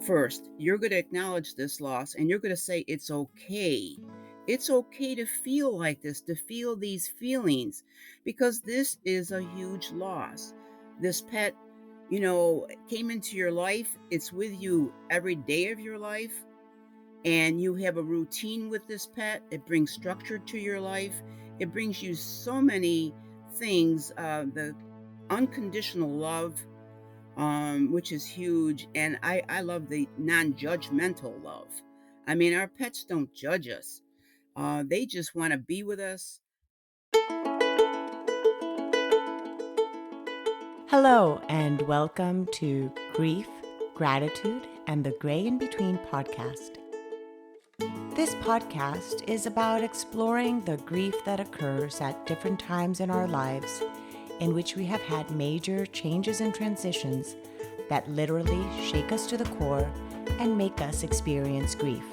First, you're going to acknowledge this loss and you're going to say it's okay. It's okay to feel like this, to feel these feelings, because this is a huge loss. This pet, came into your life. It's with you every day of your life, and you have a routine with this pet. It brings structure to your life. It brings you so many things. The unconditional love, which is huge. And I love the non-judgmental love. I mean, our pets don't judge us. They just want to be with us. Hello, and welcome to Grief, Gratitude, and the Gray in Between podcast. This podcast is about exploring the grief that occurs at different times in our lives, in which we have had major changes and transitions that literally shake us to the core and make us experience grief.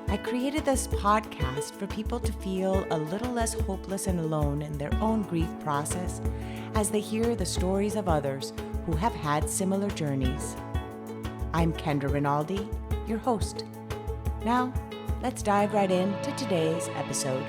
I created this podcast for people to feel a little less hopeless and alone in their own grief process as they hear the stories of others who have had similar journeys. I'm Kendra Rinaldi, your host. Now, let's dive right into today's episode.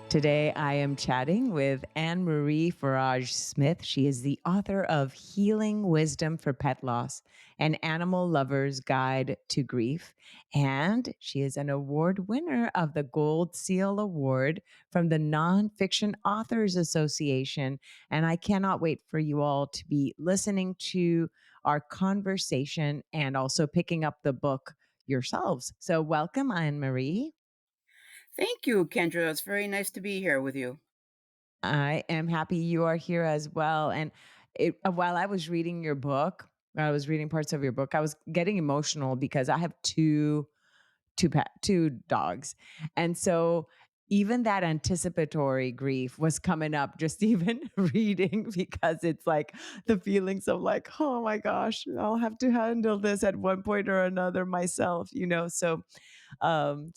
Today, I am chatting with Anne-Marie Farage-Smith. She is the author of Healing Wisdom for Pet Loss, an animal lover's guide to grief. And she is an award winner of the Gold Seal Award from the Nonfiction Authors Association. And I cannot wait for you all to be listening to our conversation and also picking up the book yourselves. So welcome, Anne-Marie. Thank you, Kendra. It's very nice to be here with you. I am happy you are here as well. And while I was reading your book, I was reading parts of your book, I was getting emotional because I have two dogs. And so even that anticipatory grief was coming up just even reading, because it's like the feelings of like, oh my gosh, I'll have to handle this at one point or another myself. So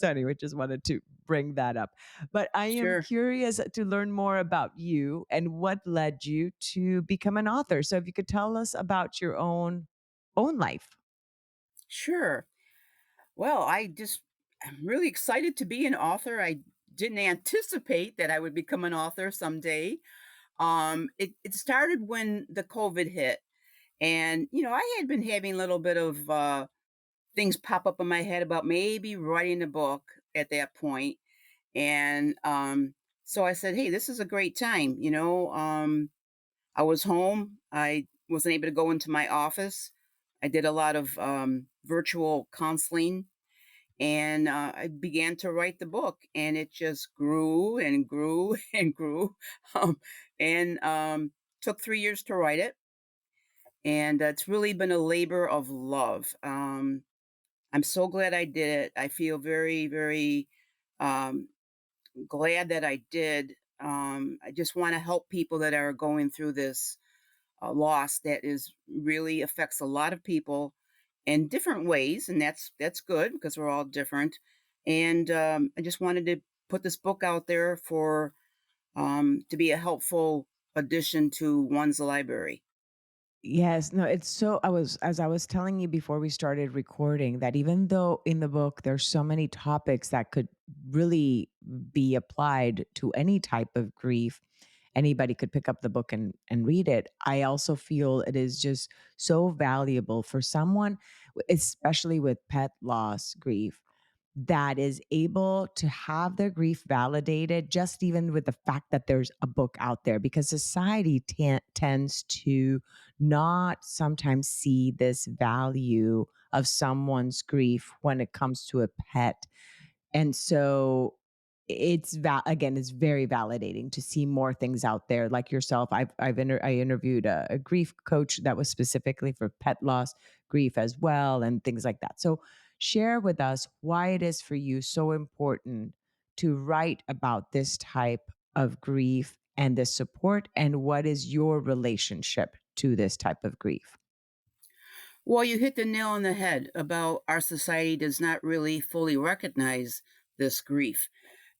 anyway, just wanted to bring that up. But I am Sure. curious to learn more about you and what led you to become an author. So if you could tell us about your own life. Sure. Well, I'm really excited to be an author. I didn't anticipate that I would become an author someday. It started when the COVID hit. And, I had been having a little bit of things pop up in my head about maybe writing a book at that point. And so I said, hey, this is a great time. I was home. I wasn't able to go into my office. I did a lot of virtual counseling, and I began to write the book, and it just grew and grew and grew. Um, and Took 3 years to write it, and it's really been a labor of love. I'm so glad I did it. I feel very, very um, glad that I did. I just want to help people that are going through this loss that is really affects a lot of people in different ways, and that's good because we're all different. And I just wanted to put this book out there for to be a helpful addition to one's library. Yes, no, it's so as I was telling you before we started recording, that even though in the book there's so many topics that could really be applied to any type of grief, anybody could pick up the book and read it. I also feel it is just so valuable for someone, especially with pet loss grief, that is able to have their grief validated, just even with the fact that there's a book out there, because society tends to not sometimes see this value of someone's grief when it comes to a pet. And so again, it's very validating to see more things out there like yourself. I interviewed a grief coach that was specifically for pet loss grief as well, and things like that. So share with us why it is for you so important to write about this type of grief and this support, and what is your relationship to this type of grief. Well, you hit the nail on the head about our society does not really fully recognize this grief.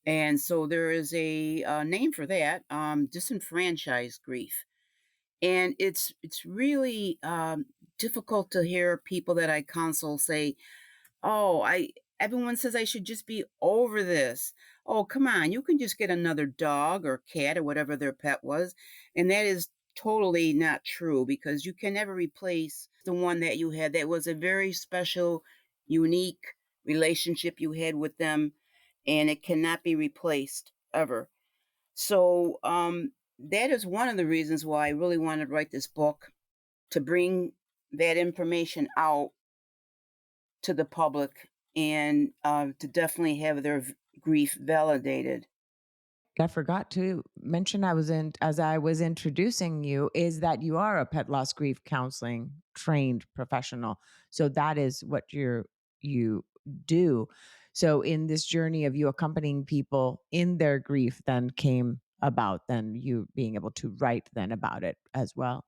And so there is a name for that, disenfranchised grief. And it's really, difficult to hear people that I counsel say, "Oh, I everyone says I should just be over this. Oh, come on, you can just get another dog or cat or whatever their pet was." And that is totally not true because you can never replace the one that you had. That was a very special, unique relationship you had with them, and it cannot be replaced ever. So, that is one of the reasons why I really wanted to write this book, to bring that information out to the public and, to definitely have their grief validated. I forgot to mention I was in as I was introducing you is that you are a pet loss grief counseling trained professional. So that is what you do. So in this journey of you accompanying people in their grief then came about then you being able to write then about it as well.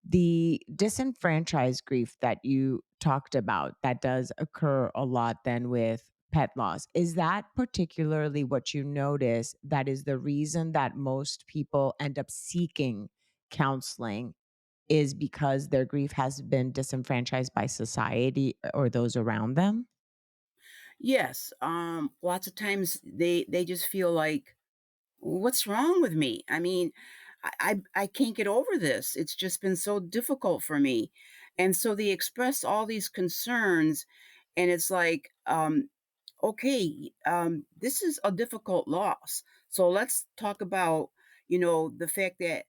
The disenfranchised grief that you talked about, that does occur a lot then with pet loss. Is that particularly what you notice that is the reason that most people end up seeking counseling is because their grief has been disenfranchised by society or those around them? Yes, lots of times they just feel like, "What's wrong with me?" I mean, I can't get over this. It's just been so difficult for me. And so they express all these concerns, and it's like, okay, this is a difficult loss. So let's talk about, the fact that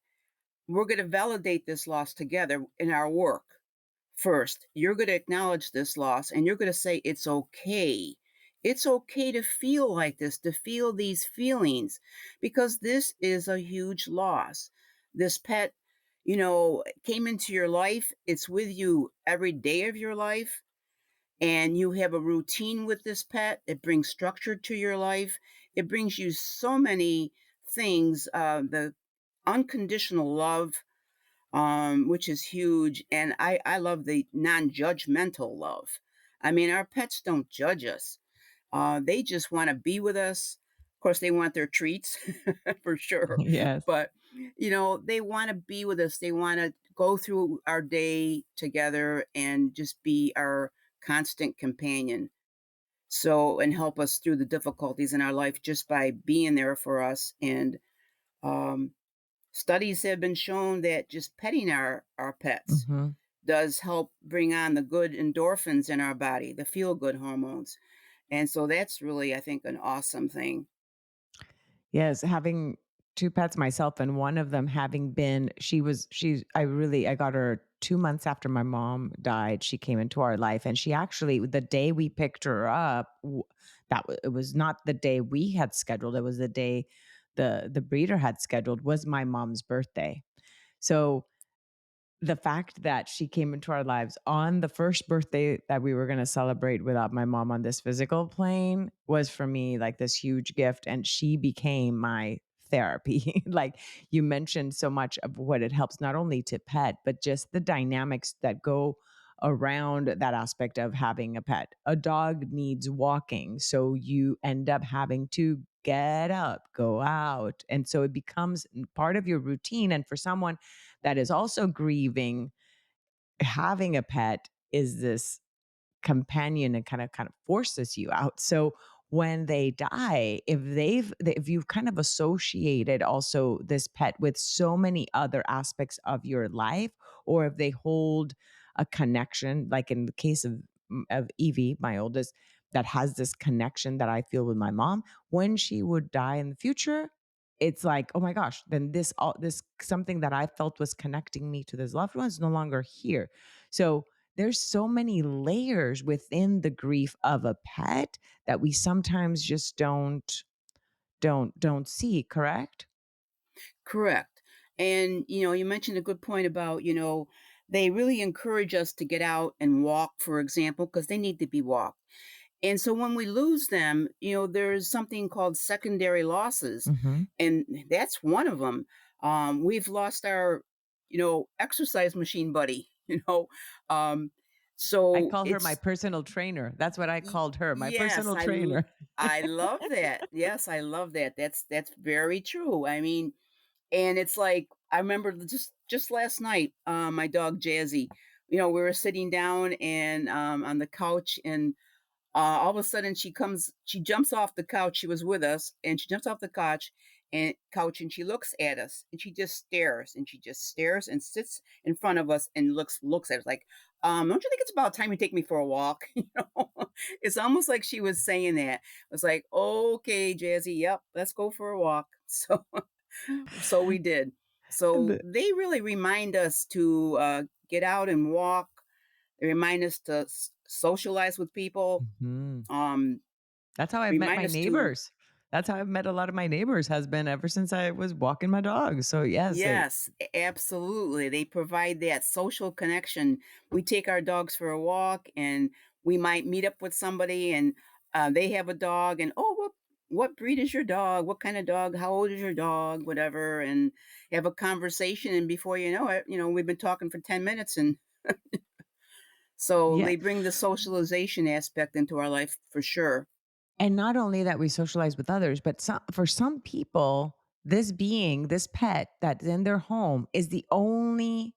we're going to validate this loss together in our work. First, you're going to acknowledge this loss and you're going to say it's okay. It's okay to feel like this, to feel these feelings, because this is a huge loss. This pet, came into your life. It's with you every day of your life, and you have a routine with this pet. It brings structure to your life. It brings you so many things. The unconditional love, which is huge. And I love the non judgmental love. I mean, our pets don't judge us, they just want to be with us. Of course, they want their treats for sure. Yes. But, they want to be with us. They want to go through our day together and just be our constant companion. So, and help us through the difficulties in our life just by being there for us. And, um, studies have been shown that just petting our pets Mhm. does help bring on the good endorphins in our body, the feel good hormones. And so that's really, I think, an awesome thing. Yes, having 2 pets myself and one of them having been she's I got her 2 months after my mom died, she came into our life, and she actually the day we picked her up, it was not the day we had scheduled, it was the day the breeder had scheduled was my mom's birthday. So the fact that she came into our lives on the first birthday that we were gonna celebrate without my mom on this physical plane was for me like this huge gift, and she became my therapy. Like you mentioned so much of what it helps not only to pet, but just the dynamics that go around that aspect of having a pet. A dog needs walking, so you end up having to get up, go out, and so it becomes part of your routine, and for someone that is also grieving, having a pet is this companion and kind of forces you out. So when they die, if you've kind of associated also this pet with so many other aspects of your life, or if they hold a connection, like in the case of Evie, my oldest, that has this connection that I feel with my mom, when she would die in the future, it's like, oh my gosh, then this something that I felt was connecting me to this loved one is no longer here. So there's so many layers within the grief of a pet that we sometimes just don't see, correct? Correct. And, you mentioned a good point about, they really encourage us to get out and walk, for example, because they need to be walked. And so when we lose them, there's something called secondary losses, Mhm. and that's one of them. We've lost our, exercise machine buddy, I so call her my it's personal trainer. That's what I called her, my yes, personal trainer. I love that. Yes, I love that. That's very true. I mean, and it's like I remember just last night, my dog Jazzy, we were sitting down and, on the couch, and all of a sudden she jumps off the couch. She was with us, and she jumps off the couch, and she looks at us, and she just stares and sits in front of us and looks at us like, don't you think it's about time you take me for a walk? It's almost like she was saying that. It was like, okay, Jazzy, yep, let's go for a walk. So we did. So The they really remind us to get out and walk. They remind us to socialize with people, Mhm. um, That's how I've met remind my us to neighbors. That's how I've met a lot of my neighbors has been ever since I was walking my dog. So, yes, it yes, absolutely. They provide that social connection. We take our dogs for a walk, and we might meet up with somebody, and they have a dog, and oh, what breed is your dog? What kind of dog? How old is your dog? Whatever, and have a conversation, and before you know it, we've been talking for 10 minutes, and so yeah. they bring the socialization aspect into our life for sure. And not only that we socialize with others, but for some people, this pet that's in their home is the only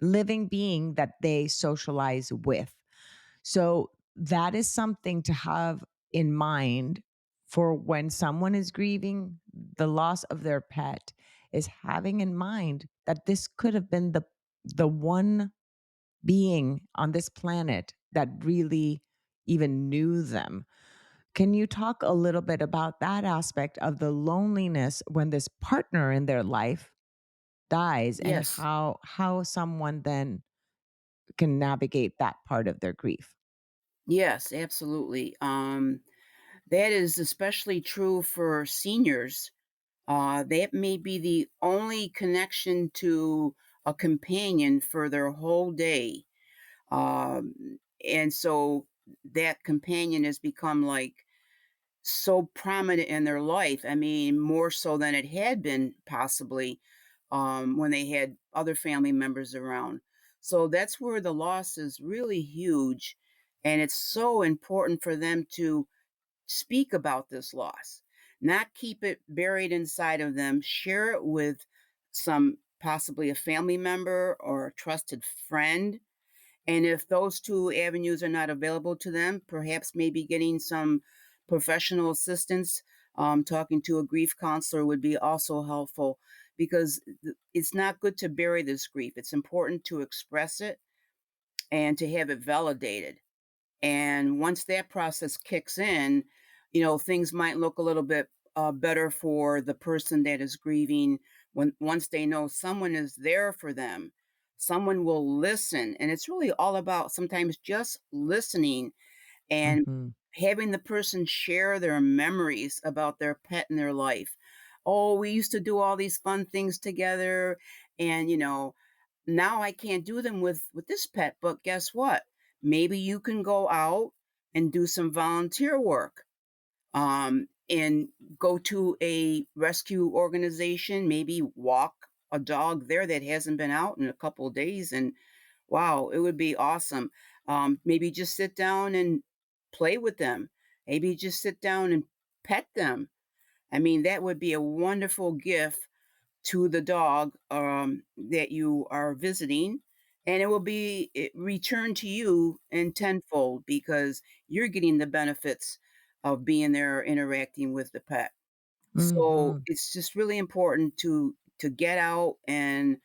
living being that they socialize with. So that is something to have in mind for when someone is grieving the loss of their pet, is having in mind that this could have been the one being on this planet that really even knew them. Can you talk a little bit about that aspect of the loneliness when this partner in their life dies, and Yes. how someone then can navigate that part of their grief? Yes, absolutely. That is especially true for seniors. That may be the only connection to a companion for their whole day. And so that companion has become like so prominent in their life. I mean, more so than it had been possibly when they had other family members around. So that's where the loss is really huge. And it's so important for them to speak about this loss, not keep it buried inside of them, share it with some possibly a family member or a trusted friend. And if those two avenues are not available to them, perhaps maybe getting some professional assistance, talking to a grief counselor would be also helpful because it's not good to bury this grief. It's important to express it and to have it validated. And once that process kicks in, things might look a little bit better for the person that is grieving when once they know someone is there for them. Someone will listen. And it's really all about sometimes just listening and Mhm, having the person share their memories about their pet in their life. Oh, we used to do all these fun things together. And, now I can't do them with this pet, but guess what? Maybe you can go out and do some volunteer work, and go to a rescue organization, maybe walk a dog there that hasn't been out in a couple of days, and wow, it would be awesome. Maybe just sit down and play with them. Maybe just sit down and pet them. I mean, that would be a wonderful gift to the dog, that you are visiting, and it will be returned to you in tenfold because you're getting the benefits of being there interacting with the pet. So mhm. it's just really important to get out and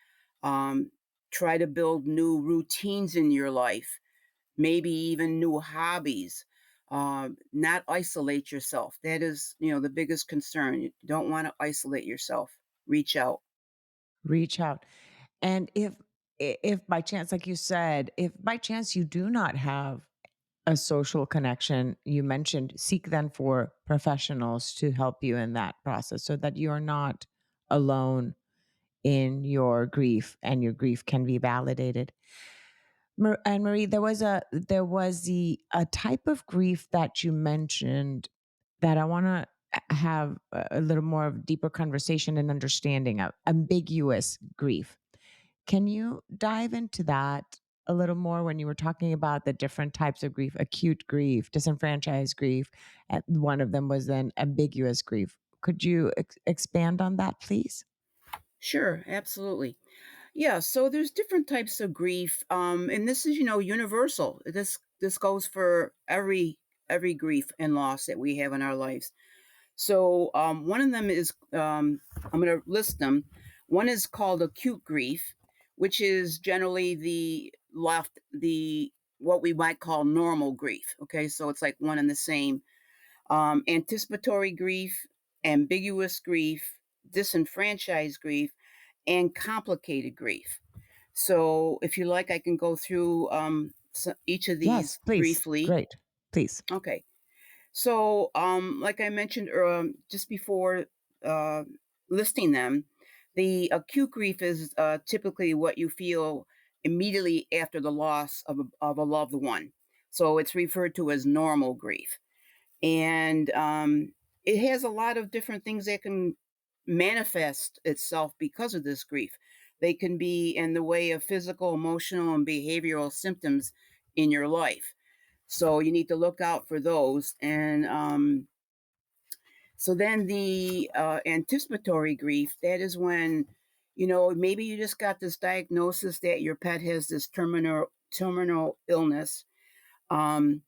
um, try to build new routines in your life, maybe even new hobbies. Not isolate yourself. That is, the biggest concern. You don't want to isolate yourself. Reach out. Reach out. And if by chance, like you said, if by chance you do not have a social connection, you mentioned seek then for professionals to help you in that process so that you are not alone in your grief and your grief can be validated. And Marie, there was a type of grief that you mentioned that I want to have a little more of deeper conversation and understanding of ambiguous grief. Can you dive into that a little more when you were talking about the different types of grief, acute grief, disenfranchised grief, and one of them was then ambiguous grief. Could you expand on that, please? Sure, absolutely. Yeah, so there's different types of grief, and this is, universal. This goes for every grief and loss that we have in our lives. So, one of them is, I'm going to list them. One is called acute grief, which is generally the what we might call normal grief. Okay, so it's like one and the same. Anticipatory grief, ambiguous grief, disenfranchised grief, and complicated grief. So, if you like, I can go through each of Yes, these please. briefly. Great. Please. Okay. So, like I mentioned just before uh, listing them, the acute grief is typically what you feel immediately after the loss of a loved one. So, it's referred to as normal grief. And it has a lot of different things that can manifest itself because of this grief. They can be in the way of physical, emotional, and behavioral symptoms in your life. So you need to look out for those. And so then the anticipatory grief, that is when, maybe you just got this diagnosis that your pet has this terminal illness. Um,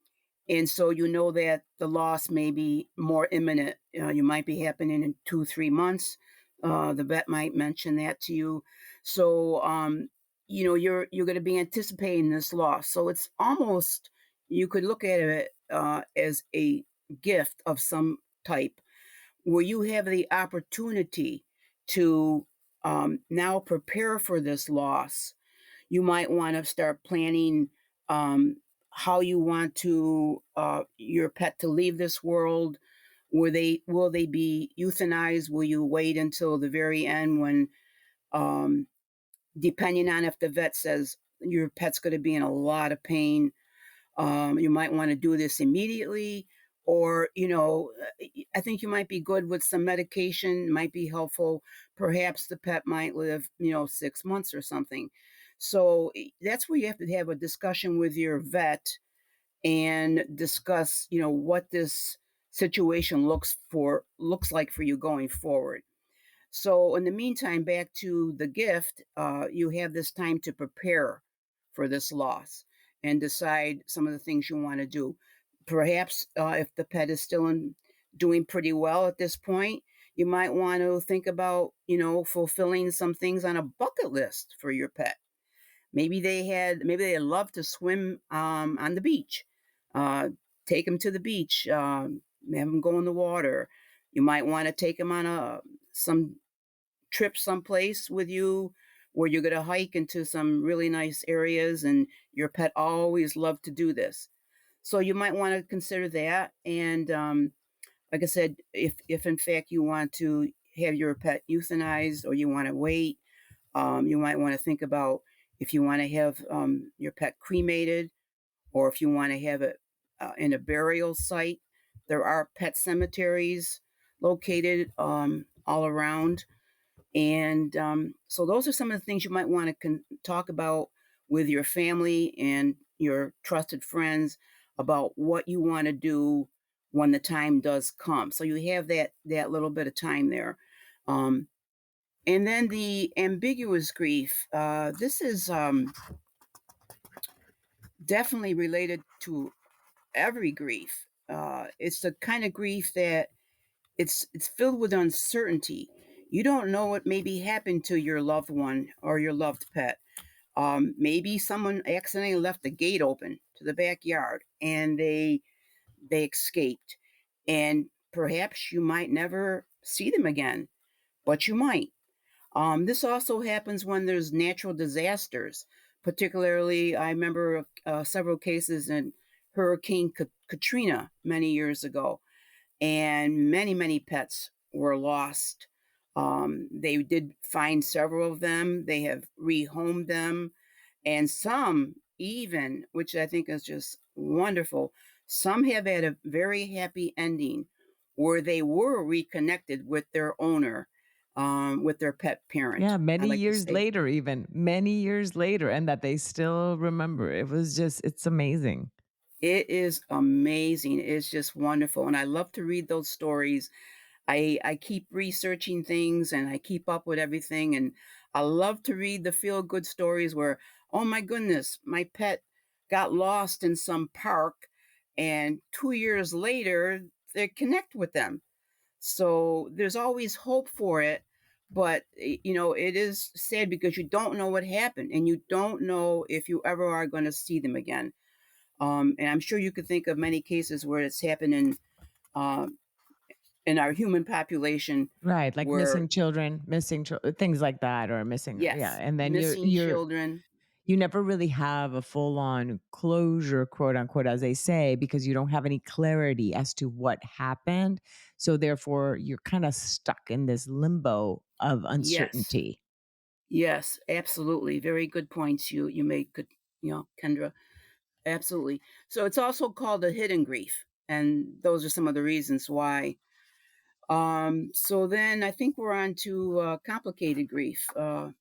and so you know that the loss may be more imminent. You might be happening in 2, 3 months. The vet might mention that to you. So you're going to be anticipating this loss. So it's almost, you could look at it as a gift of some type, where you have the opportunity to now prepare for this loss. You might want to start planning um, how you want to your pet to leave this world. Will they be euthanized? Will you wait until the very end when, um, depending on if the vet says your pet's going to be in a lot of pain, you might want to do this immediately, or I think you might be good with some medication. Might be helpful. Perhaps the pet might live, 6 months or something. So that's where you have to have a discussion with your vet and discuss, what this situation looks like for you going forward. So, in the meantime, back to the gift, you have this time to prepare for this loss and decide some of the things you want to do. Perhaps if the pet is still doing pretty well at this point, you might want to think about, fulfilling some things on a bucket list for your pet. Maybe they love to swim on the beach. Uh, Take them to the beach, have them go in the water. You might want to take them on some trip someplace with you where you're going to hike into some really nice areas, and your pet always loved to do this. So you might want to consider that. And like I said, if in fact you want to have your pet euthanized or you want to wait, you might want to think about if you want to have your pet cremated, or if you want to have it in a burial site. There are pet cemeteries located all around, and so those are some of the things you might want to talk about with your family and your trusted friends about what you want to do when the time does come. So you have that little bit of time there. Um, and then the ambiguous grief. This is definitely related to every grief. It's the kind of grief that it's filled with uncertainty. You don't know what maybe happened to your loved one or your loved pet. Maybe someone accidentally left the gate open to the backyard and they escaped, and perhaps you might never see them again, but you might. This also happens when there's natural disasters. Particularly, I remember several cases in Hurricane Katrina many years ago, and many pets were lost. They did find several of them. They have rehomed them, and some even, which I think is just wonderful, some have had a very happy ending where they were reconnected with their owner, with their pet parent. Yeah, I many like to years say later, even many years later, and that they still remember. It was just, it's amazing. it is amazing. It's just wonderful. And I love to read those stories. I keep researching things and I keep up with everything, and I love to read the feel good stories where, oh my goodness, my pet got lost in some park, and 2 years later they connect with them. So there's always hope for it, but it is sad because you don't know what happened, and you don't know if you ever are going to see them again. And I'm sure you could think of many cases where it's happened uh, in our human population Right, like where, missing children, missing things like that, or missing, yeah, yes, and then missing children. you never really have a full-on closure, quote unquote, as they say, because you don't have any clarity as to what happened. So therefore, you're kind of stuck in this limbo of Yes, uncertainty. yes, absolutely. Very good points you make, good, Kendra. Absolutely. So it's also called a hidden grief, and those are some of the reasons why. So then I think we're on to complicated grief. I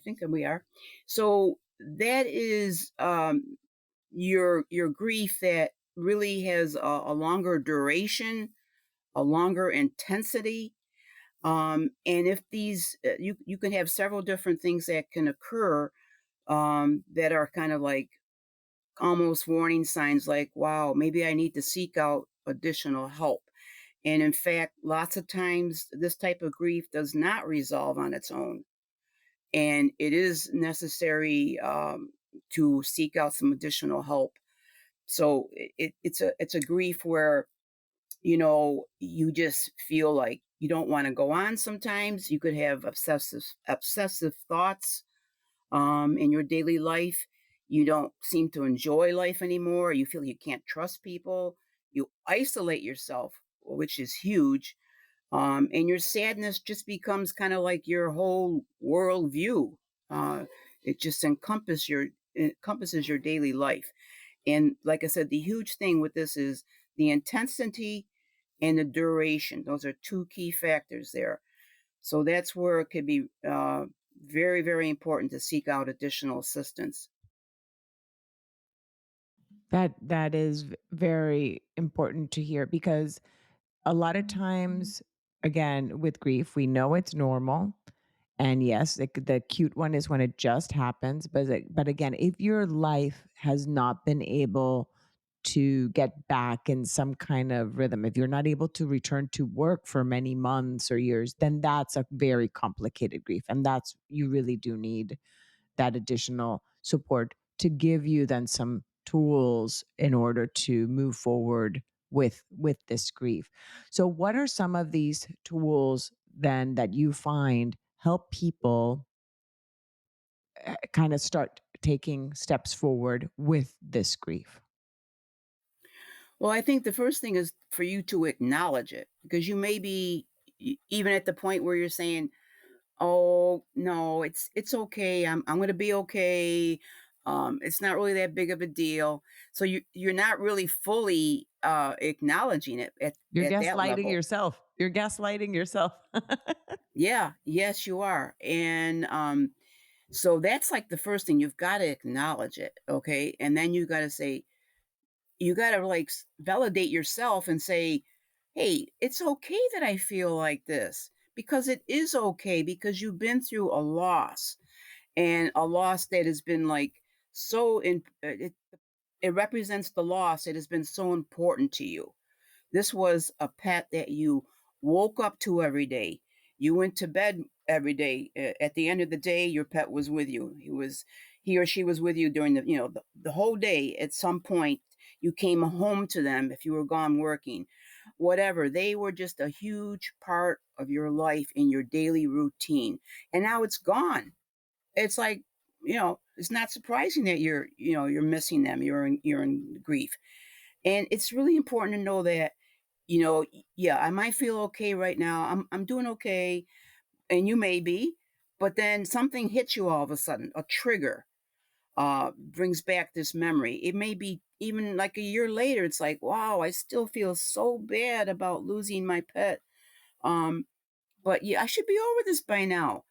think we are. So that is your grief that really has a longer duration, a longer intensity. And if these, you can have several different things that can occur that are kind of like almost warning signs, like, wow, maybe I need to seek out additional help. And in fact, lots of times this type of grief does not resolve on its own. And it is necessary to seek out some additional help. So it's a grief where you just feel like you don't want to go on. Sometimes you could have obsessive thoughts in your daily life. You don't seem to enjoy life anymore. You feel you can't trust people. You isolate yourself, which is huge. And your sadness just becomes kind of like your whole world view. Uh, it just encompasses your daily life. And like I said, the huge thing with this is the intensity and the duration. Those are two key factors there. So that's where it could be very, very important to seek out additional assistance. That is very important to hear because a lot of times, again, with grief, we know it's normal. And yes, the cute one is when it just happens. But again, if your life has not been able to get back in some kind of rhythm, if you're not able to return to work for many months or years, then that's a very complicated grief. And that's, you really do need that additional support to give you then some tools in order to move forward with this grief. So what are some of these tools then that you find help people kind of start taking steps forward with this grief? Well, I think the first thing is for you to acknowledge it, because you may be even at the point where you're saying, "Oh no, it's okay. I'm going to be okay. It's not really that big of a deal." So you're not really fully acknowledging it You're at that gaslighting level. yourself. You're gaslighting yourself. Yeah, yes, you are. And so that's like the first thing. You've got to acknowledge it, okay? And then you got to say, you got to like validate yourself and say, "Hey, it's okay that I feel like this." Because it is okay, because you've been through a loss, and a loss that has been like so it represents the loss that has been so important to you. This was a pet that you woke up to every day. You went to bed every day. At the end of the day, your pet was with you. He or she was with you during the whole day. At some point, you came home to them if you were gone working. Whatever. They were just a huge part of your life in your daily routine. And now it's gone. It's like, it's not surprising that you're missing them. You're in grief. And it's really important to know that, yeah, I might feel okay right now. I'm doing okay, and you may be, but then something hits you all of a sudden, a trigger brings back this memory. It may be even like a year later. It's like, wow, I still feel so bad about losing my pet. Um, but yeah, I should be over this by now.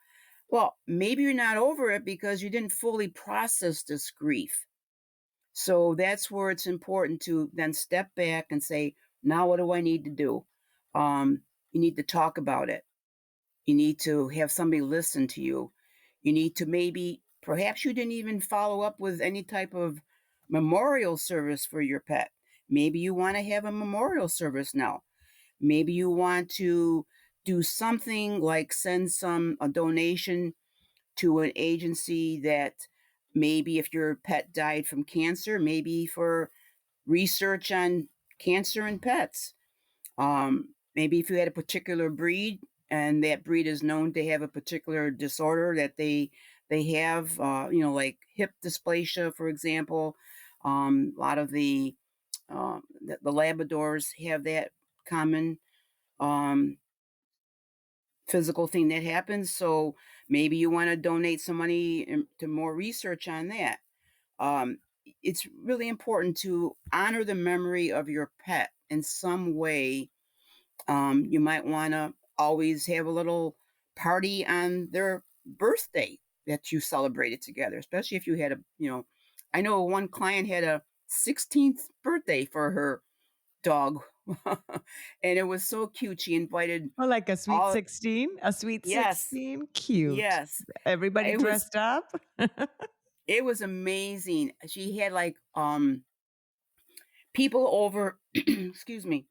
Well, maybe you're not over it because you didn't fully process this grief. So that's where it's important to then step back and say, now what do I need to do? You need to talk about it. You need to have somebody listen to you. You need to maybe, perhaps you didn't even follow up with any type of memorial service for your pet. Maybe you want to have a memorial service now. Maybe you want to do something like send a donation to an agency that, maybe if your pet died from cancer, maybe for research on cancer in pets. Maybe if you had a particular breed and that breed is known to have a particular disorder that they have, like hip dysplasia, for example. A lot of the Labradors have that common um, physical thing that happens. So maybe you want to donate some money to more research on that. Um, it's really important to honor the memory of your pet in some way. You might want to always have a little party on their birthday that you celebrated together, especially if you had I know one client had a 16th birthday for her dog. And it was so cute. She invited Oh, like a sweet all, 16? A sweet yes, 16? Cute. yes. Everybody It was dressed up? it was amazing. She had like people over excuse me,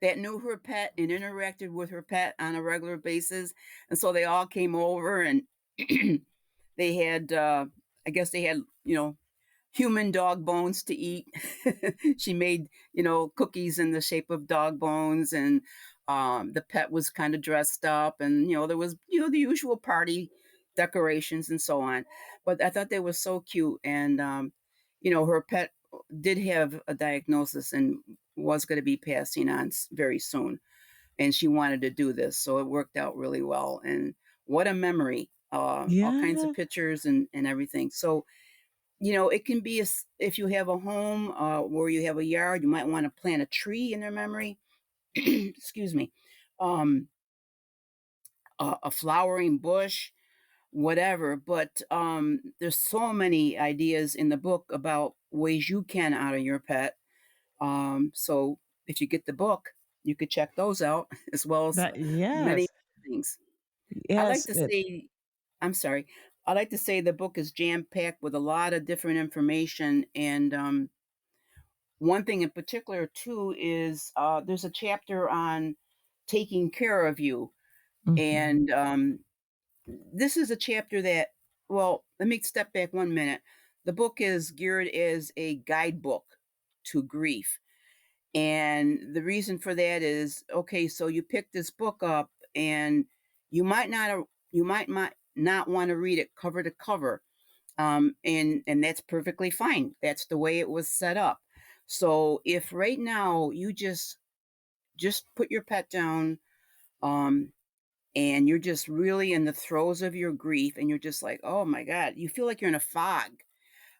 that knew her pet and interacted with her pet on a regular basis. And so they all came over and they had, I guess they had, human dog bones to eat. She made, cookies in the shape of dog bones, and the pet was kind of dressed up, and there was, the usual party decorations and so on. But I thought they were so cute, and her pet did have a diagnosis and was going to be passing on very soon, and she wanted to do this, so it worked out really well. And what a memory! All kinds of Yeah. pictures and everything. So it can be if you have a home where you have a yard, you might want to plant a tree in their memory. Excuse me. Um, a flowering bush, whatever. But there's so many ideas in the book about ways you can honor your pet. So if you get the book, you could check those out as well as That many yes. things. I like Yes, to it say, I'm sorry. I like to say the book is jam packed with a lot of different information. And one thing in particular, too, is there's a chapter on taking care of you. mhm. And this is a chapter that, well, let me step back 1 minute. The book is geared as a guidebook to grief. And the reason for that is, okay, so you pick this book up and you might not you might not want to read it cover to cover. And that's perfectly fine. That's the way it was set up. So if right now you just put your pet down, um and you're just really in the throes of your grief, and you're just like, "Oh my god," you feel like you're in a fog.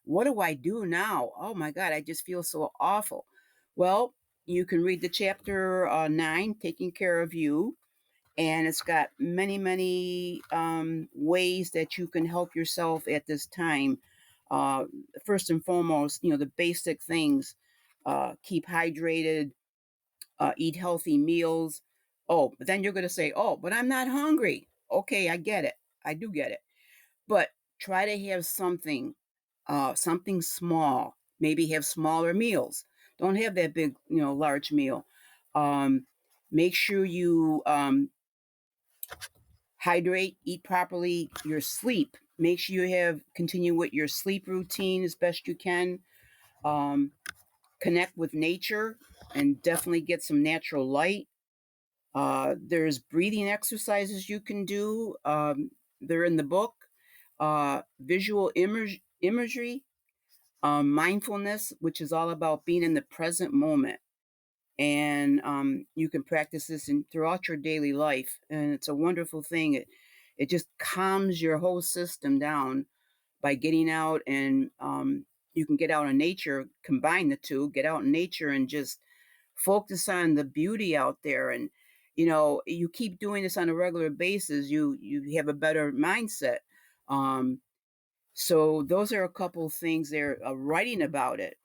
What do I do now? Oh my God, I just feel so awful. Well, you can read the chapter 9, Taking Care of You, and it's got many, many ways that you can help yourself at this time. Uh, First and foremost, the basic things: keep hydrated, eat healthy meals. Oh, but then you're going to say, "Oh, but I'm not hungry." Okay, I get it. I do get it. But try to have something small. Maybe have smaller meals. Don't have that big, large meal. Um, Make sure you hydrate, eat properly, your sleep. Make sure you continue with your sleep routine as best you can. Um, Connect with nature and definitely get some natural light. There's breathing exercises you can do. They're in the book. Visual imagery, mindfulness, which is all about being in the present moment. And you can practice this throughout your daily life, and it's a wonderful thing. It just calms your whole system down by getting out, and you can get out in nature. Combine the two, get out in nature, and just focus on the beauty out there. And you keep doing this on a regular basis, you have a better mindset. Um, so those are a couple things there. Writing about it,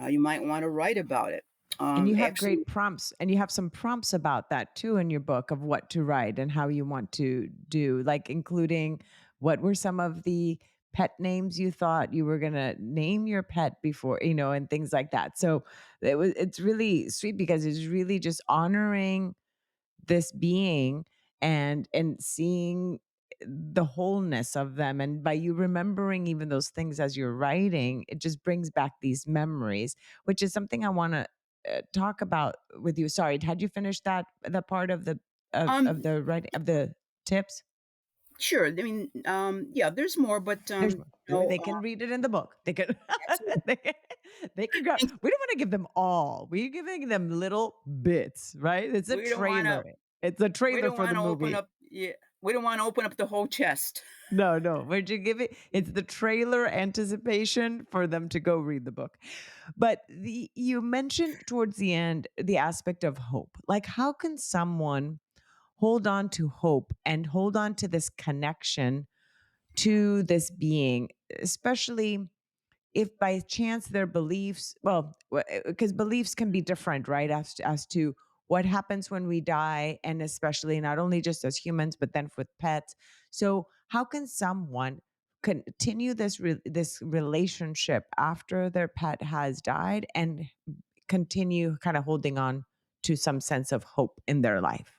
you might want to write about it. And you have great Absolutely. prompts, and you have some prompts about that too in your book of what to write and how you want to do, like including what were some of the pet names you thought you were going to name your pet before, and things like that. So it's really sweet because it's really just honoring this being and seeing the wholeness of them, and by you remembering even those things as you're writing, it just brings back these memories, which is something I want to talk about with you. Sorry, had you finished that part of the of Um, the writing of the tips? sure. I mean, yeah, there's more, but There's more. no, They can read it in the book. They can absolutely. they can, they can grab. We don't want to give them all. We're giving them little bits, right? It's a We don't want to. trailer. It's a We trailer don't for the want to open movie. up. Yeah, we don't want to open up the whole chest. No, no. Would you give it? It's the trailer anticipation for them to go read the book. But you mentioned towards the end the aspect of hope. Like, how can someone hold on to hope and hold on to this connection to this being, especially if by chance their beliefs, well, because beliefs can be different, right? As to what happens when we die, and especially not only just as humans, but then with pets. So, how can someone continue this relationship after their pet has died and continue kind of holding on to some sense of hope in their life?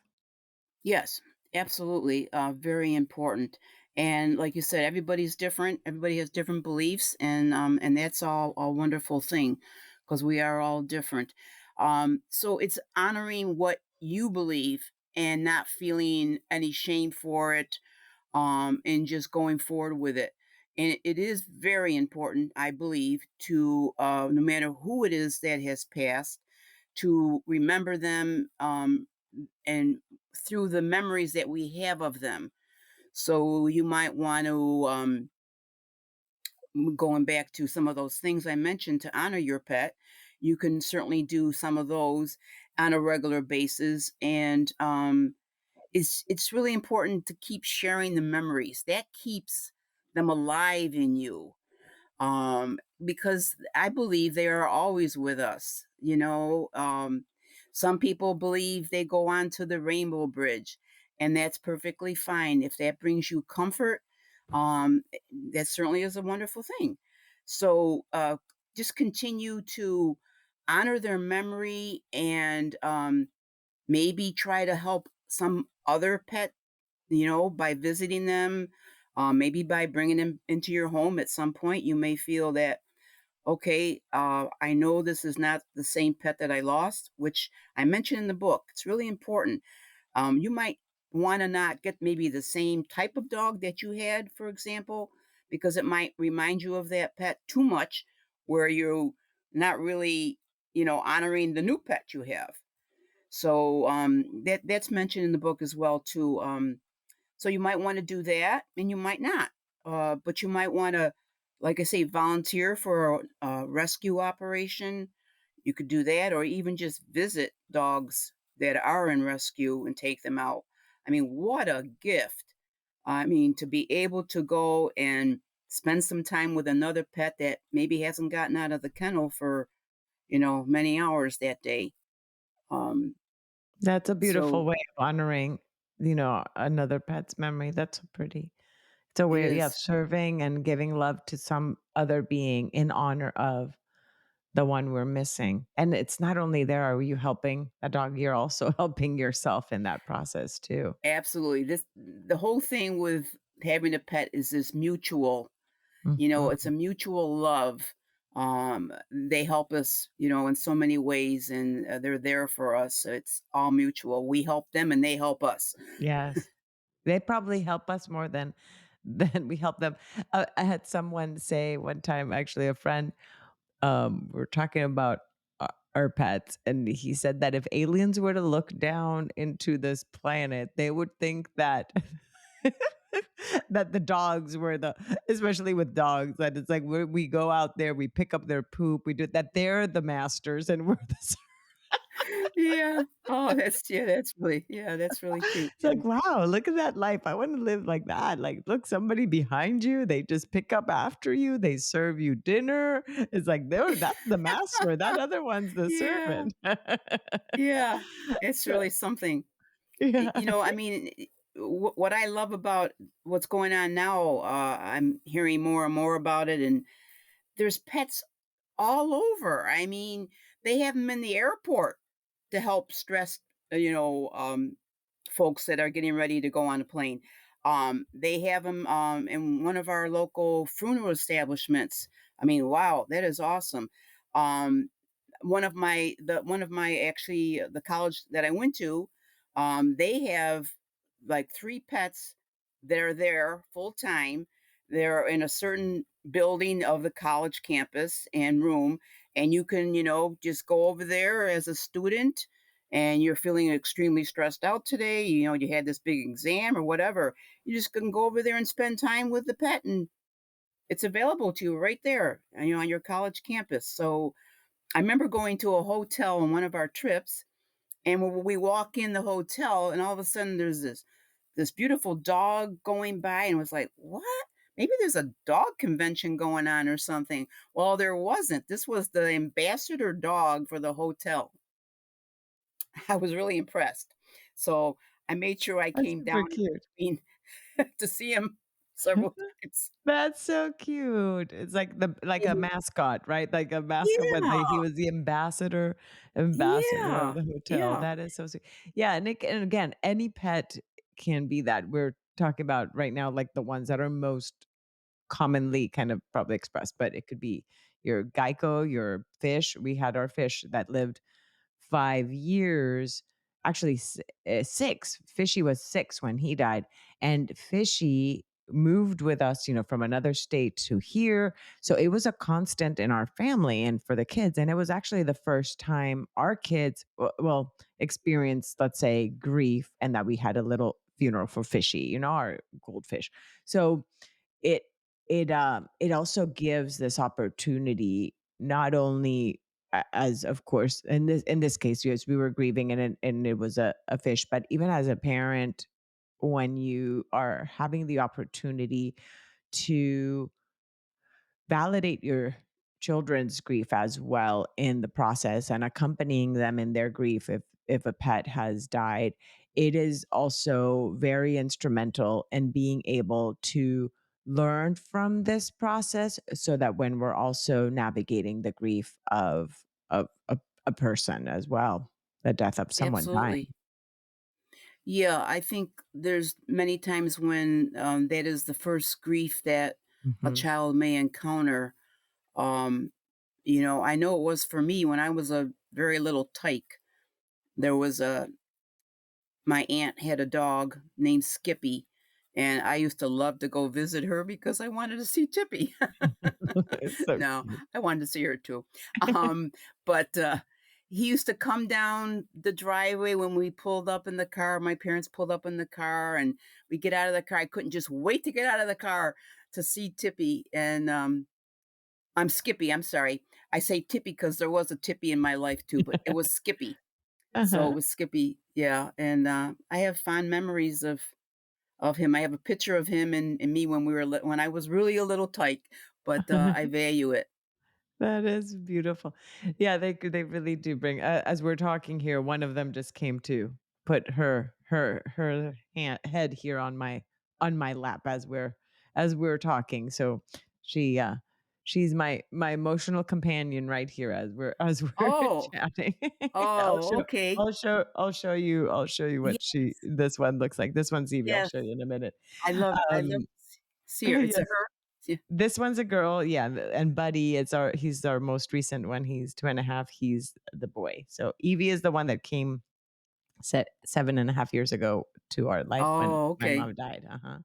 Yes, absolutely. Very important. And like you said, everybody's different. Everybody has different beliefs, and that's all a wonderful thing because we are all different. So it's honoring what you believe and not feeling any shame for it, and just going forward with it. And it is very important, I believe, to no matter who it is that has passed, to remember them, and through the memories that we have of them. So you might want to, going back to some of those things I mentioned to honor your pet, you can certainly do some of those on a regular basis. And it's really important to keep sharing the memories that keeps them alive in you, because I believe they are always with us. Some people believe they go on to the Rainbow Bridge, and that's perfectly fine. If that brings you comfort, that certainly is a wonderful thing. So just continue to honor their memory, and maybe try to help some other pet, by visiting them, maybe by bringing them into your home at some point. You may feel that, okay, I know this is not the same pet that I lost, which I mentioned in the book. It's really important. You might want to not get maybe the same type of dog that you had, for example, because it might remind you of that pet too much, where you're not really, honoring the new pet you have. So that's mentioned in the book as well too. So you might want to do that, and you might not. But you might want to, like I say, volunteer for a rescue operation. You could do that, or even just visit dogs that are in rescue and take them out. I mean, what a gift! I mean, to be able to go and spend some time with another pet that maybe hasn't gotten out of the kennel for many hours that day. Um, That's a so beautiful way of honoring, another pet's memory. That's a pretty It's a it way, yeah, of is. serving and giving love to some other being in honor of the one we're missing. And it's not only there are you helping a dog, you're also helping yourself in that process too. Absolutely. The whole thing with having a pet is this mutual, it's a Mhm. mutual love. They help us, in so many ways, and they're there for us. So it's all mutual. We help them and they help us. Yes. They probably help us more than than we help them. I had someone say one time, actually a friend, we're talking about our pets, and he said that if aliens were to look down into this planet, they would think that that the dogs were the, especially with dogs, that it's like we go out there, we pick up their poop, we do that, they're the masters and we're the servants. Yeah. Oh, that's really cute, It's yeah. like, wow, look at that life. I want to live like that. Like, look, somebody behind you, they just pick up after you, they serve you dinner. It's like, that's the master. That other one's the Yeah, servant. yeah. It's So, really something. yeah. I mean, what I love about what's going on now, I'm hearing more and more about it, and there's pets all over. I mean, they have them in the airport to help stress, folks that are getting ready to go on a plane. They have them in one of our local funeral establishments. I mean, wow, that is awesome. Um, one of my actually the college that I went to, they have like three pets that are there full time. They're in a certain building of the college campus and room, and you can, just go over there as a student and you're feeling extremely stressed out today, you had this big exam or whatever. You just can go over there and spend time with the pet, and it's available to you right there, on your college campus. So I remember going to a hotel on one of our trips, and when we walk in the hotel, and all of a sudden there's this beautiful dog going by, and was like, "What? Maybe there's a dog convention going on or something." Well, there wasn't. This was the ambassador dog for the hotel. I was really impressed. So I made sure I That's came super down cute. to see him several times. That's so cute. It's like a Mhm. mascot, right? Like a mascot, but Yeah, he was the ambassador of yeah, the hotel. yeah, That is so sweet. Yeah, and again, any pet can be that. We're talking about right now, like the ones that are most commonly kind of probably expressed, but it could be your gecko, your fish. We had our fish that lived 5 years, actually 6. Fishy was 6 when he died, and Fishy moved with us, from another state to here, so it was a constant in our family and for the kids, and it was actually the first time our kids experienced, let's say, grief, and that we had a little funeral for Fishy, our goldfish. So it it also gives this opportunity not only as of course in this case, yes, we were grieving and it was a fish, but even as a parent, when you are having the opportunity to validate your children's grief as well in the process and accompanying them in their grief if a pet has died, it is also very instrumental in being able to learn from this process so that when we're also navigating the grief of a person as well, the death of someone dying. absolutely. Yeah, I think there's many times when, that is the first grief that a Mhm. child may encounter. Um, I know it was for me when I was a very little tyke. There was a My aunt had a dog named Skippy, and I used to love to go visit her because I wanted to see Tippy. It's so No, cute. I wanted to see her too. Um, but he used to come down the driveway when we pulled up in the car. My parents pulled up in the car, and we get out of the car. I couldn't just wait to get out of the car to see Tippy. And I'm Skippy. I'm sorry. I say Tippy because there was a Tippy in my life too, but it was Skippy. So it Uh-huh. was Skippy, yeah. And I have fond memories of him. I have a picture of him and me when when I was really a little tyke, but I value it. That is beautiful. Yeah, they really do bring as we're talking here, one of them just came to put her head here on my lap as we're talking. So she she's my emotional companion right here as we're Oh, chatting. I'll oh, show okay. I'll show you what she Yes, this one looks like. This one's Evie. I'll yes. show you in a minute. I love Um to see her. It's a yes. her? Yeah. This one's a girl, yeah, and Buddy, he's our most recent one, he's 2.5, he's the boy. So Evie is the one that came 7.5 years ago to our life when Oh, my okay. mom died, uh-huh.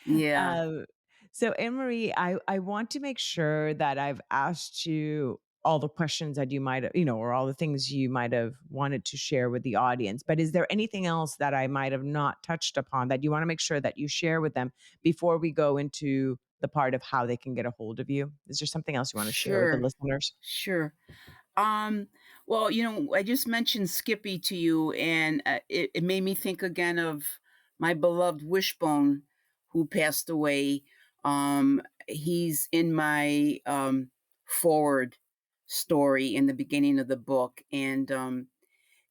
Yeah, Um, so Anne Marie, I want to make sure that I've asked you all the questions that you might have, or all the things you might have wanted to share with the audience. But is there anything else that I might have not touched upon that you want to make sure that you share with them before we go into the part of how they can get a hold of you? Is there something else you want to share with the sure, listeners? sure. Um, Well, I just mentioned Skippy to you, and it made me think again of my beloved Wishbone, who passed away. He's in my forward story in the beginning of the book, and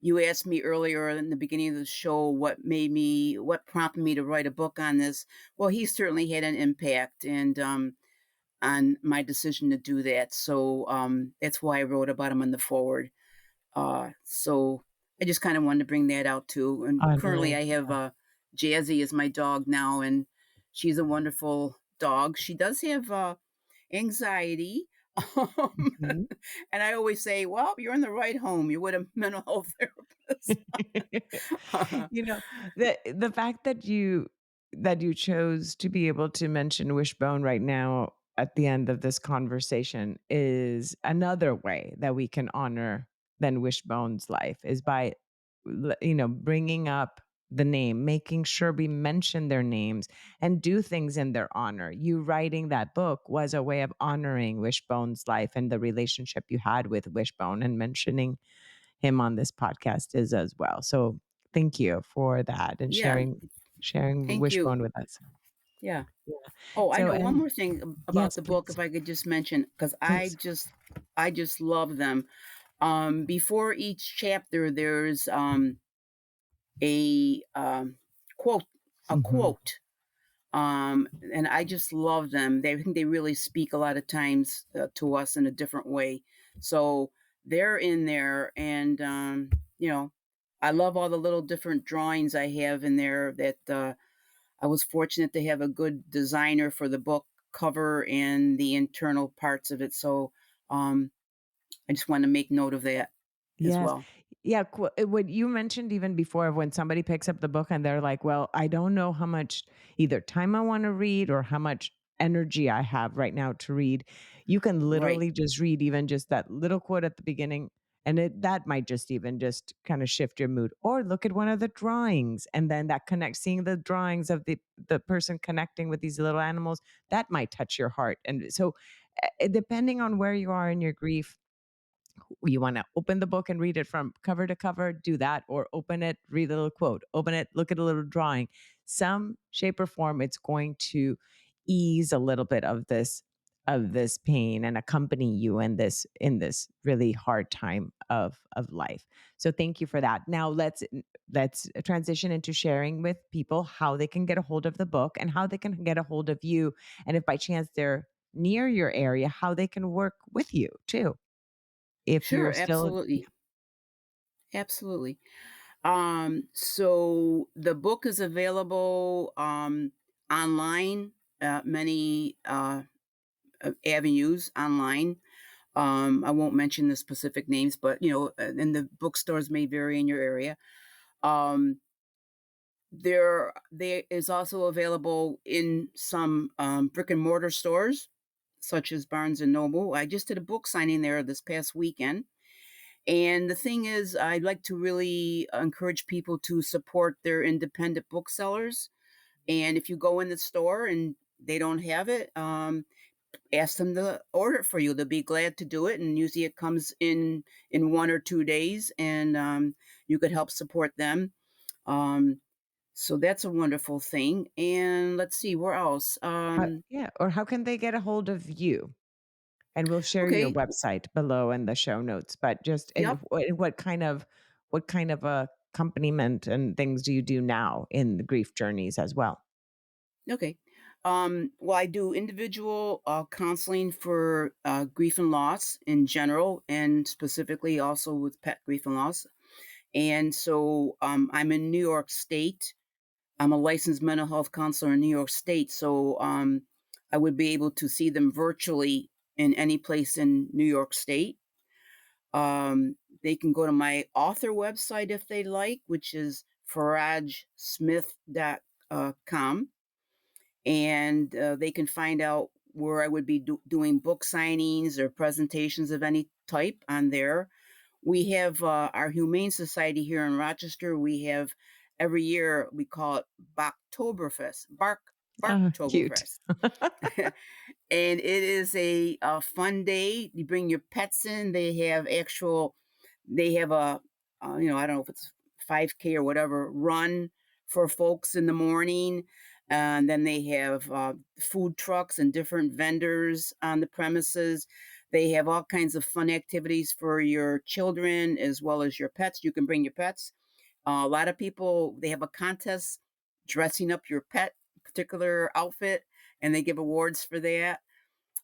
you asked me earlier in the beginning of the show what prompted me to write a book on this. Well, he certainly had an impact, and on my decision to do that. So that's why I wrote about him in the forward. So I just kind of wanted to bring that out too. And Oh, currently, nice. I have Jazzy as my dog now, and she's a wonderful dog. She does have anxiety. Um, Mhm. and I always say, well, you're in the right home. You're with a mental health therapist. You know, the fact that you chose to be able to mention Wishbone right now at the end of this conversation is another way that we can honor then Wishbone's life is by bringing up the name, making sure we mention their names and do things in their honor. You writing that book was a way of honoring Wishbone's life and the relationship you had with Wishbone, and mentioning him on this podcast is as well. So thank you for that and Yeah, sharing thank you. Wishbone with us. Yeah. Yeah. Oh, I So know one and more thing about yes, the book, please. if I could just mention, because Please. I just love them. Before each chapter, there's a quote, a Mhm. quote, and I just love them. I think they really speak a lot of times to us in a different way. So they're in there, and you know, I love all the little different drawings I have in there. That I was fortunate to have a good designer for the book cover and the internal parts of it. So I just want to make note of that as Yes. well. Yeah, what you mentioned even before of when somebody picks up the book and they're like, "Well, I don't know how much either time I wanna read or how much energy I have right now to read." You can Right. literally just read even just that little quote at the beginning, and that might just even just kinda shift your mood. Or look at one of the drawings, and then that connects seeing the drawings of the person connecting with these little animals, that might touch your heart. And so, depending on where you are in your grief, you want to open the book and read it from cover to cover, do that, or open it, read a little quote, open it, look at a little drawing. Some shape or form, it's going to ease a little bit of this pain and accompany you in this really hard time of life. So thank you for that. Now let's transition into sharing with people how they can get a hold of the book and how they can get a hold of you, and if by chance they're near your area, how they can work with you too. If you're Sure. still Absolutely. Absolutely. So the book is available online, many avenues online. I won't mention the specific names, but and the bookstores may vary in your area. Um, there is also available in some brick and mortar stores, such as Barnes and Noble. I just did a book signing there this past weekend. And the thing is, I'd like to really encourage people to support their independent booksellers. And if you go in the store and they don't have it, ask them to order it for you. They'll be glad to do it. And usually it comes in 1 or 2 days, and you could help support them. Um, so that's a wonderful thing. And let's see, where else? yeah, or how can they get a hold of you? And we'll share your Okay. website below in the show notes, but just and Yep. what kind of accompaniment and things do you do now in the grief journeys as well? Okay. Well, I do individual counseling for grief and loss in general, and specifically also with pet grief and loss. And so I'm in New York State. I'm a licensed mental health counselor in New York State. So I would be able to see them virtually in any place in New York State. They can go to my author website if they like, which is faragesmith.com, and they can find out where I would be doing book signings or presentations of any type on there. We have our Humane Society here in Rochester. We have every year we call it Oh, cute. Barktoberfest, and it is a fun day. You bring your pets in. They have actual They have I don't know if it's 5K or whatever run for folks in the morning. And then they have food trucks and different vendors on the premises. They have all kinds of fun activities for your children as well as your pets. You can bring your pets. A lot of people, they have a contest dressing up your pet particular outfit, and they give awards for that.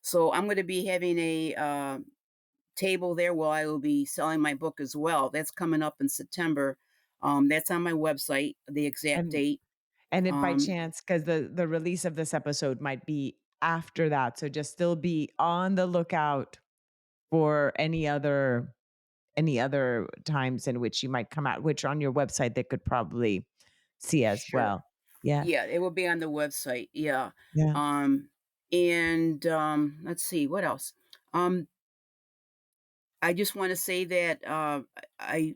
So I'm going to be having a table there where I will be selling my book as well. That's coming up in September. That's on my website, the exact And date. if by Um, chance, because the release of this episode might be after that, so just still be on the lookout for any other times in which you might come out, which on your website they could probably see as sure. well. Yeah, Yeah, it will be on the website. Yeah. yeah. Um, and let's see what else. Um, I just want to say that I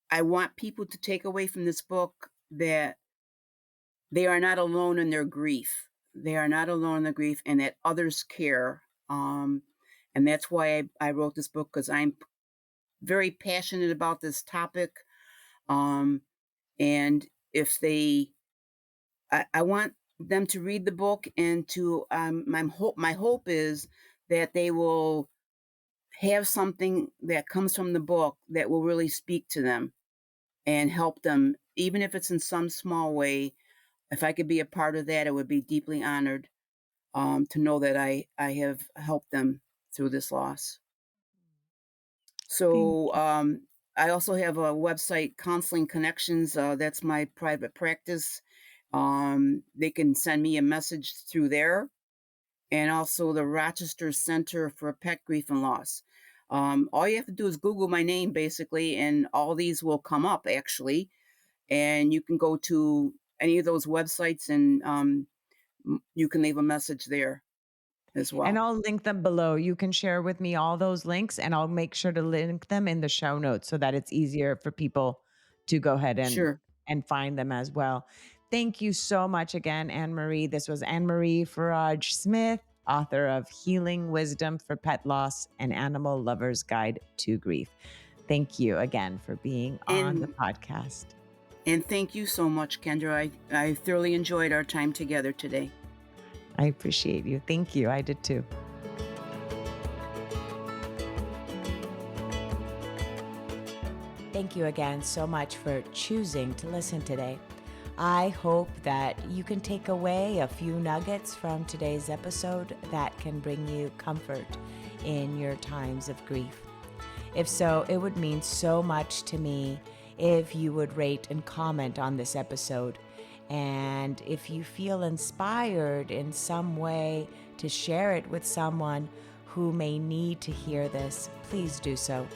I want people to take away from this book that they are not alone in their grief. They are not alone in their grief, and that others care. And that's why I wrote this book, because I'm very passionate about this topic. Um, and if they, I want them to read the book, and to my hope is that they will have something that comes from the book that will really speak to them and help them, even if it's in some small way. If I could be a part of that, I would be deeply honored, to know that I have helped them through this loss. Thank So you. I also have a website, Counseling Connections. That's my private practice. They can send me a message through there, and also the Rochester Center for Pet Grief and Loss. All you have to do is Google my name, basically, and all these will come up, actually. And you can go to any of those websites, and you can leave a message there as And well. I'll link them below. You can share with me all those links, and I'll make sure to link them in the show notes so that it's easier for people to go ahead Sure. and find them as well. Thank you so much again, Anne Marie. This was Anne Marie Farage-Smith, author of Healing Wisdom for Pet Loss: An Animal Lover's Guide to Grief. Thank you again for being on the And podcast. thank you so much, Kendra. I thoroughly enjoyed our time together today. I appreciate you. Thank you. I did too. Thank you again so much for choosing to listen today. I hope that you can take away a few nuggets from today's episode that can bring you comfort in your times of grief. If so, it would mean so much to me if you would rate and comment on this episode. And if you feel inspired in some way to share it with someone who may need to hear this, please do so.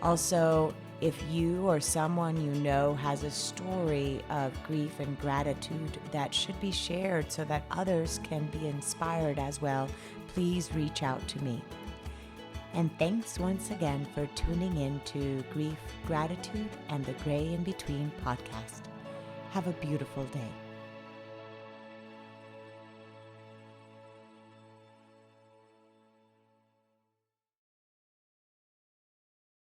Also, if you or someone you know has a story of grief and gratitude that should be shared so that others can be inspired as well, please reach out to me. And thanks once again for tuning in to Grief, Gratitude, and the Gray in Between podcast. Have a beautiful day.